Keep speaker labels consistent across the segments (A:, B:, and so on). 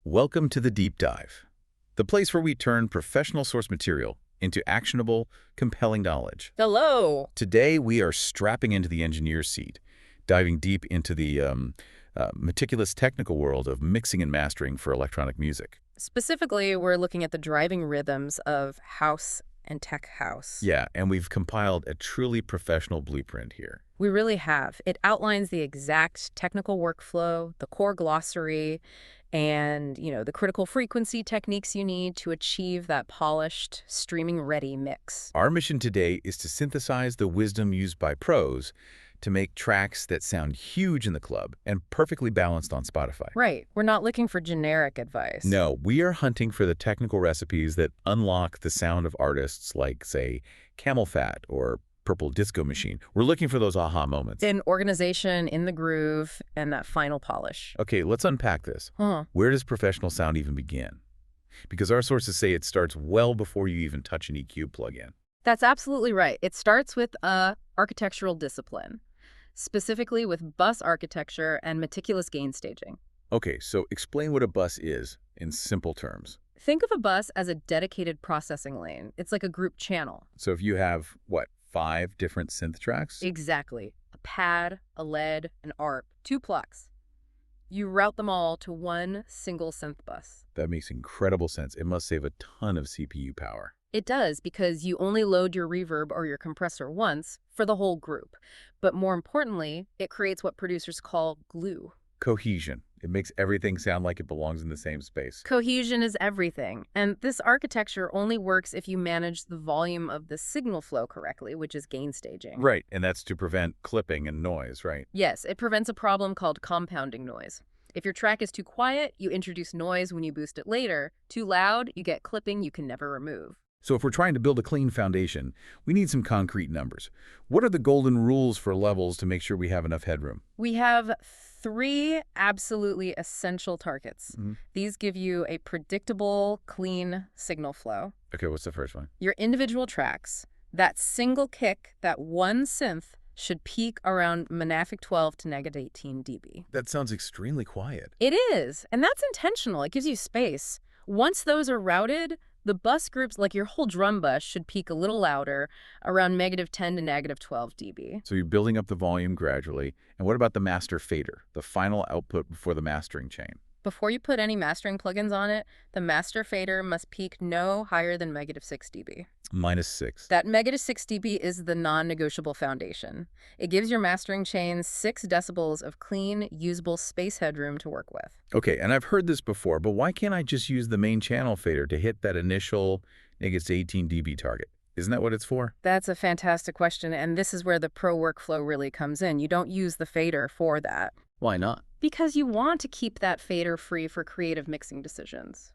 A: Welcome to the Deep Dive, the place where we turn professional source material into actionable, compelling knowledge.
B: Hello.
A: Today, we are strapping into the engineer's seat, diving deep into the meticulous technical world of mixing and mastering for electronic music.
B: Specifically, we're looking at the driving rhythms of house and tech house.
A: Yeah, and we've compiled a truly professional blueprint here.
B: We really have. It outlines the exact technical workflow, the core glossary, and, the critical frequency techniques you need to achieve that polished, streaming-ready mix.
A: Our mission today is to synthesize the wisdom used by pros to make tracks that sound huge in the club and perfectly balanced on Spotify.
B: Right. We're not looking for generic advice.
A: No, we are hunting for the technical recipes that unlock the sound of artists like, say, Camel Fat or Purple Disco Machine. We're looking for those aha moments.
B: In organization, in the groove, and that final polish.
A: Okay, let's unpack this. Where does professional sound even begin? Because our sources say it starts well before you even touch an EQ plugin.
B: That's absolutely right. It starts with architectural discipline, specifically with bus architecture and meticulous gain staging.
A: Okay, so explain what a bus is in simple terms.
B: Think of a bus as a dedicated processing lane. It's like a group channel.
A: So if you have, 5 different synth tracks?
B: Exactly. A pad, a lead, an ARP, 2 plugs. You route them all to one single synth bus.
A: That makes incredible sense. It must save a ton of CPU power.
B: It does, because you only load your reverb or your compressor once for the whole group. But more importantly, it creates what producers call glue.
A: Cohesion. It makes everything sound like it belongs in the same space.
B: Cohesion is everything, and this architecture only works if you manage the volume of the signal flow correctly, which is gain staging.
A: Right, and that's to prevent clipping and noise, right?
B: Yes, it prevents a problem called compounding noise. If your track is too quiet, you introduce noise when you boost it later. Too loud, you get clipping you can never remove.
A: So if we're trying to build a clean foundation, we need some concrete numbers. What are the golden rules for levels to make sure we have enough headroom?
B: We have 3 absolutely essential targets. These give you a predictable, clean signal flow.
A: Okay, what's the first one?
B: Your individual tracks, that single kick, that one synth, should peak around -12 to -18 dB.
A: That sounds extremely quiet.
B: It is, and that's intentional. It gives you space. Once those are routed, the bus groups, like your whole drum bus, should peak a little louder, around -10 to -12 dB.
A: So you're building up the volume gradually. And what about the master fader, the final output before the mastering chain?
B: Before you put any mastering plugins on it, the master fader must peak no higher than -6 dB.
A: -6.
B: That -6 dB is the non-negotiable foundation. It gives your mastering chain 6 decibels of clean, usable space headroom to work with.
A: Okay, and I've heard this before, but why can't I just use the main channel fader to hit that initial -18 dB target? Isn't that what it's for?
B: That's a fantastic question, and this is where the pro workflow really comes in. You don't use the fader for that.
A: Why not?
B: Because you want to keep that fader free for creative mixing decisions,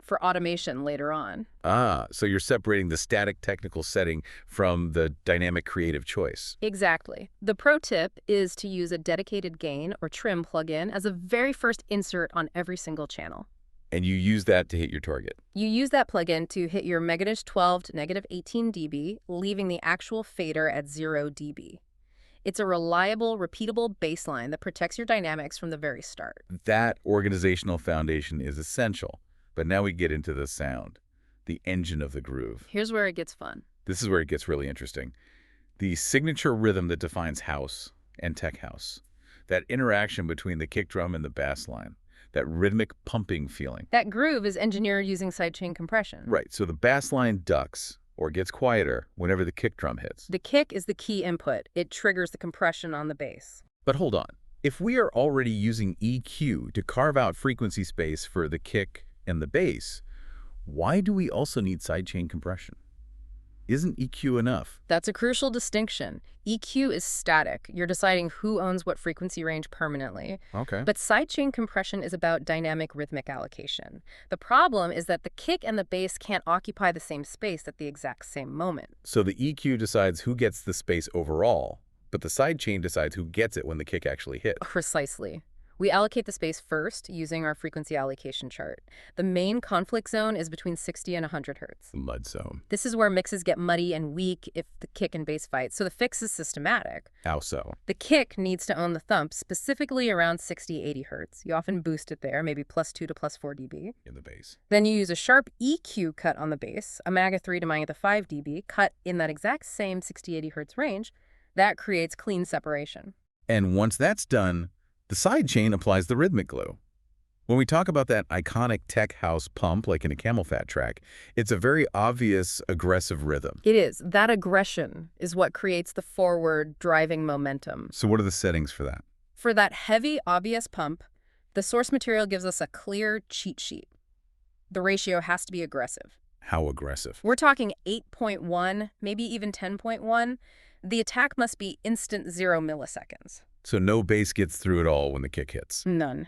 B: for automation later on.
A: Ah, so you're separating the static technical setting from the dynamic creative choice.
B: Exactly. The pro tip is to use a dedicated gain or trim plugin as a very first insert on every single channel.
A: And you use that to hit your target.
B: You use that plugin to hit your -12 to -18 dB, leaving the actual fader at 0 dB. It's a reliable, repeatable baseline that protects your dynamics from the very start.
A: That organizational foundation is essential. But now we get into the sound, the engine of the groove.
B: Here's where it gets fun.
A: This is where it gets really interesting. The signature rhythm that defines house and tech house. That interaction between the kick drum and the bass line. That rhythmic pumping feeling.
B: That groove is engineered using sidechain compression.
A: Right, so the bass line ducks or gets quieter whenever the kick drum hits.
B: The kick is the key input. It triggers the compression on the bass.
A: But hold on. If we are already using EQ to carve out frequency space for the kick and the bass, why do we also need sidechain compression? Isn't EQ enough?
B: That's a crucial distinction. EQ is static. You're deciding who owns what frequency range permanently.
A: Okay.
B: But sidechain compression is about dynamic rhythmic allocation. The problem is that the kick and the bass can't occupy the same space at the exact same moment.
A: So the EQ decides who gets the space overall, but the sidechain decides who gets it when the kick actually hits.
B: Precisely. We allocate the space first using our frequency allocation chart. The main conflict zone is between 60 and 100 hertz.
A: The mud zone.
B: This is where mixes get muddy and weak if the kick and bass fight, so the fix is systematic.
A: How so?
B: The kick needs to own the thump, specifically around 60-80 hertz. You often boost it there, maybe +2 to +4 dB.
A: In the bass.
B: Then you use a sharp EQ cut on the bass, a -3 to -5 dB, cut in that exact same 60-80 hertz range. That creates clean separation.
A: And once that's done, the sidechain applies the rhythmic glue. When we talk about that iconic tech house pump, like in a Camel Fat track, it's a very obvious, aggressive rhythm.
B: It is. That aggression is what creates the forward driving momentum.
A: So what are the settings for that?
B: For that heavy, obvious pump, the source material gives us a clear cheat sheet. The ratio has to be aggressive.
A: How aggressive?
B: We're talking 8.1, maybe even 10.1. The attack must be instant 0 milliseconds.
A: So no bass gets through at all when the kick hits.
B: None.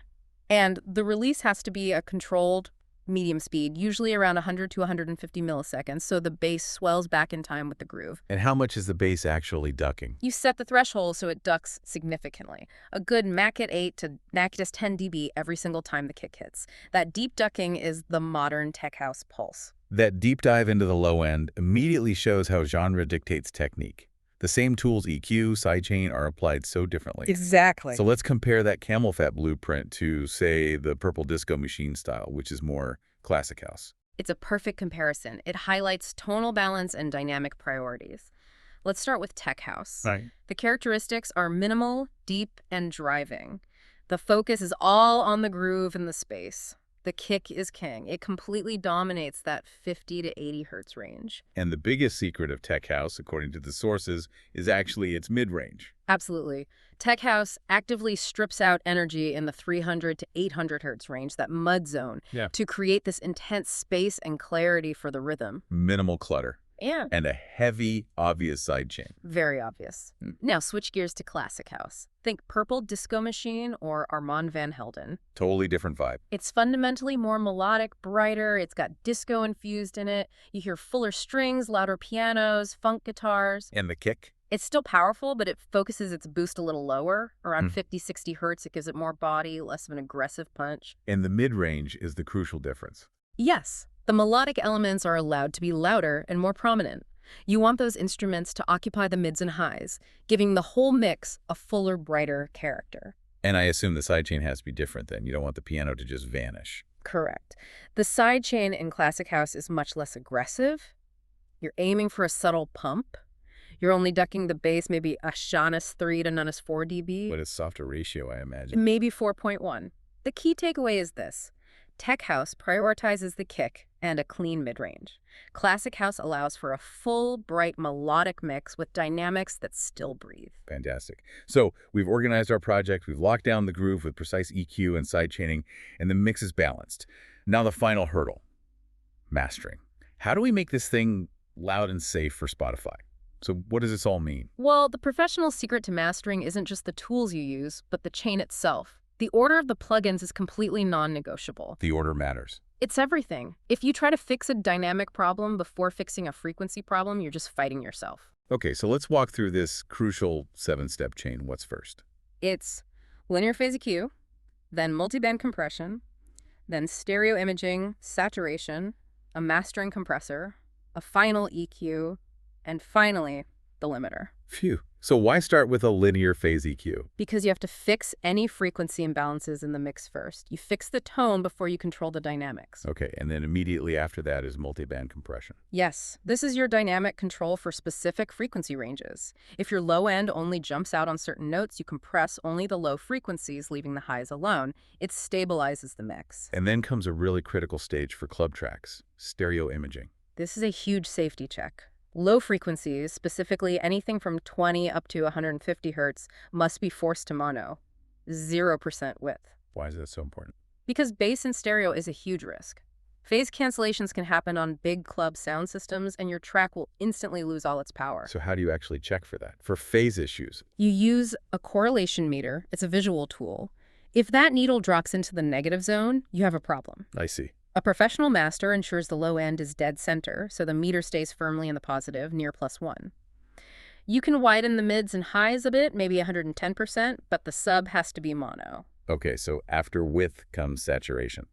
B: And the release has to be a controlled medium speed, usually around 100 to 150 milliseconds, so the bass swells back in time with the groove.
A: And how much is the bass actually ducking?
B: You set the threshold so it ducks significantly. A good mac at 8 to mac at 10 dB every single time the kick hits. That deep ducking is the modern tech house pulse.
A: That deep dive into the low end immediately shows how genre dictates technique. The same tools, EQ, sidechain, are applied so differently.
B: Exactly.
A: So let's compare that Camel Fat blueprint to, say, the Purple Disco Machine style, which is more classic house.
B: It's a perfect comparison. It highlights tonal balance and dynamic priorities. Let's start with tech house.
A: Right.
B: The characteristics are minimal, deep, and driving. The focus is all on the groove and the space. The kick is king. It completely dominates that 50 to 80 hertz range.
A: And the biggest secret of tech house, according to the sources, is actually its mid-range.
B: Absolutely. Tech house actively strips out energy in the 300 to 800 hertz range, that mud zone, to create this intense space and clarity for the rhythm.
A: Minimal clutter.
B: Yeah.
A: And a heavy, obvious sidechain.
B: Very obvious. Now switch gears to classic house. Think Purple Disco Machine or Armand van Helden.
A: Totally different vibe.
B: It's fundamentally more melodic, brighter. It's got disco infused in it. You hear fuller strings, louder pianos, funk guitars.
A: And the kick?
B: It's still powerful, but it focuses its boost a little lower, around 50, 60 hertz. It gives it more body, less of an aggressive punch.
A: And the mid-range is the crucial difference.
B: Yes, the melodic elements are allowed to be louder and more prominent. You want those instruments to occupy the mids and highs, giving the whole mix a fuller, brighter character.
A: And I assume the sidechain has to be different then. You don't want the piano to just vanish.
B: Correct. The sidechain in classic house is much less aggressive. You're aiming for a subtle pump. You're only ducking the bass maybe a -3 to -4 dB.
A: But it's softer ratio, I imagine.
B: Maybe 4.1. The key takeaway is this. Tech house prioritizes the kick and a clean mid-range. Classic house allows for a full, bright, melodic mix with dynamics that still breathe.
A: Fantastic. So we've organized our project, we've locked down the groove with precise EQ and sidechaining, and the mix is balanced. Now the final hurdle, mastering. How do we make this thing loud and safe for Spotify? So what does this all mean?
B: Well, the professional secret to mastering isn't just the tools you use, but the chain itself. The order of the plugins is completely non-negotiable.
A: The order matters.
B: It's everything. If you try to fix a dynamic problem before fixing a frequency problem, you're just fighting yourself.
A: Okay, so let's walk through this crucial 7-step chain. What's first?
B: It's linear phase EQ, then multiband compression, then stereo imaging, saturation, a mastering compressor, a final EQ, and finally, the limiter.
A: Phew. So why start with a linear phase EQ?
B: Because you have to fix any frequency imbalances in the mix first. You fix the tone before you control the dynamics.
A: Okay, and then immediately after that is multiband compression.
B: Yes, this is your dynamic control for specific frequency ranges. If your low end only jumps out on certain notes, you compress only the low frequencies, leaving the highs alone. It stabilizes the mix.
A: And then comes a really critical stage for club tracks, stereo imaging.
B: This is a huge safety check. Low frequencies, specifically anything from 20 up to 150 hertz, must be forced to mono, 0% width.
A: Why is that so important?
B: Because bass in stereo is a huge risk. Phase cancellations can happen on big club sound systems, and your track will instantly lose all its power.
A: So how do you actually check for that? For phase issues?
B: You use a correlation meter. It's a visual tool. If that needle drops into the negative zone, you have a problem.
A: I see.
B: A professional master ensures the low end is dead center, so the meter stays firmly in the positive, near +1. You can widen the mids and highs a bit, maybe 110%, but the sub has to be mono.
A: Okay, so after width comes saturation.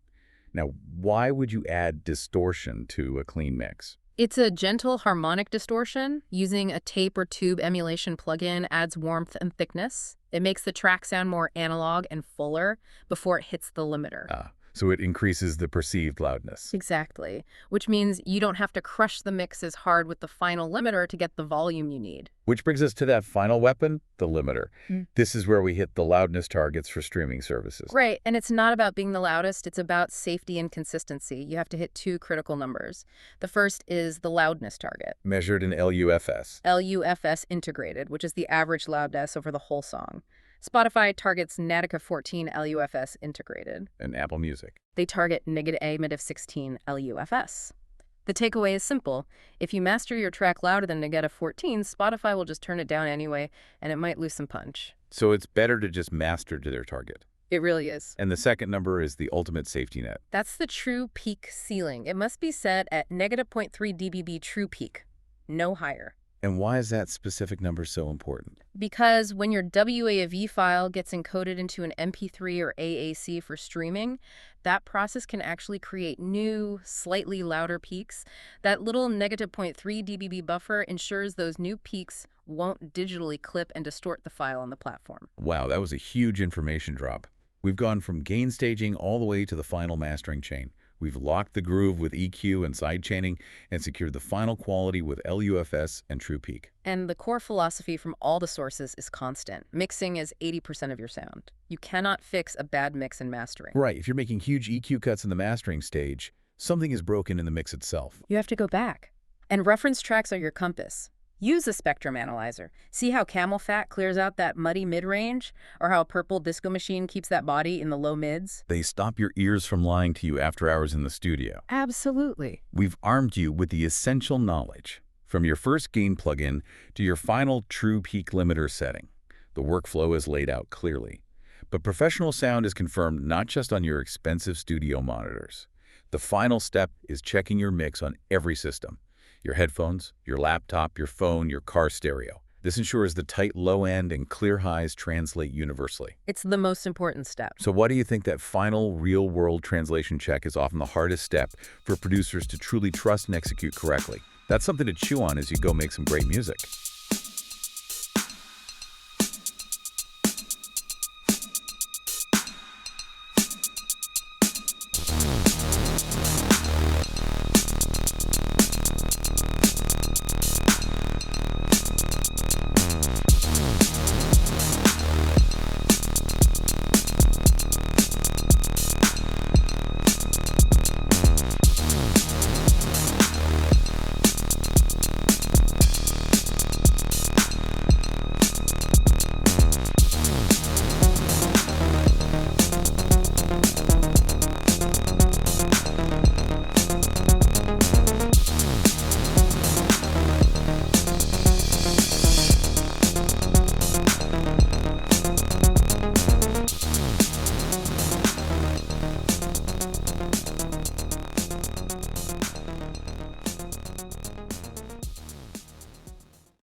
A: Now, why would you add distortion to a clean mix?
B: It's a gentle harmonic distortion. Using a tape or tube emulation plugin adds warmth and thickness. It makes the track sound more analog and fuller before it hits the limiter.
A: So it increases the perceived loudness.
B: Exactly, which means you don't have to crush the mix as hard with the final limiter to get the volume you need.
A: Which brings us to that final weapon, the limiter. This is where we hit the loudness targets for streaming services.
B: Right, and it's not about being the loudest, it's about safety and consistency. You have to hit two critical numbers. The first is the loudness target.
A: Measured in LUFS.
B: LUFS integrated, which is the average loudness over the whole song. Spotify targets Natica 14 LUFS integrated.
A: And Apple Music.
B: They target -16 LUFS. The takeaway is simple. If you master your track louder than negative 14, Spotify will just turn it down anyway, and it might lose some punch.
A: So it's better to just master to their target.
B: It really is.
A: And the second number is the ultimate safety net.
B: That's the true peak ceiling. It must be set at -0.3 dBB true peak, no higher.
A: And why is that specific number so important?
B: Because when your WAV file gets encoded into an MP3 or AAC for streaming, that process can actually create new, slightly louder peaks. That little -0.3 dBB buffer ensures those new peaks won't digitally clip and distort the file on the platform.
A: Wow, that was a huge information drop. We've gone from gain staging all the way to the final mastering chain. We've locked the groove with EQ and sidechaining and secured the final quality with LUFS and True Peak.
B: And the core philosophy from all the sources is constant. Mixing is 80% of your sound. You cannot fix a bad mix in mastering.
A: Right, if you're making huge EQ cuts in the mastering stage, something is broken in the mix itself.
B: You have to go back. And reference tracks are your compass. Use a spectrum analyzer. See how camel fat clears out that muddy mid-range? Or how a purple disco machine keeps that body in the low mids?
A: They stop your ears from lying to you after hours in the studio.
B: Absolutely.
A: We've armed you with the essential knowledge, from your first gain plugin to your final true peak limiter setting. The workflow is laid out clearly. But professional sound is confirmed not just on your expensive studio monitors. The final step is checking your mix on every system. Your headphones, your laptop, your phone, your car stereo. This ensures the tight low end and clear highs translate universally.
B: It's the most important step.
A: So why do you think that final real-world translation check is often the hardest step for producers to truly trust and execute correctly? That's something to chew on as you go make some great music.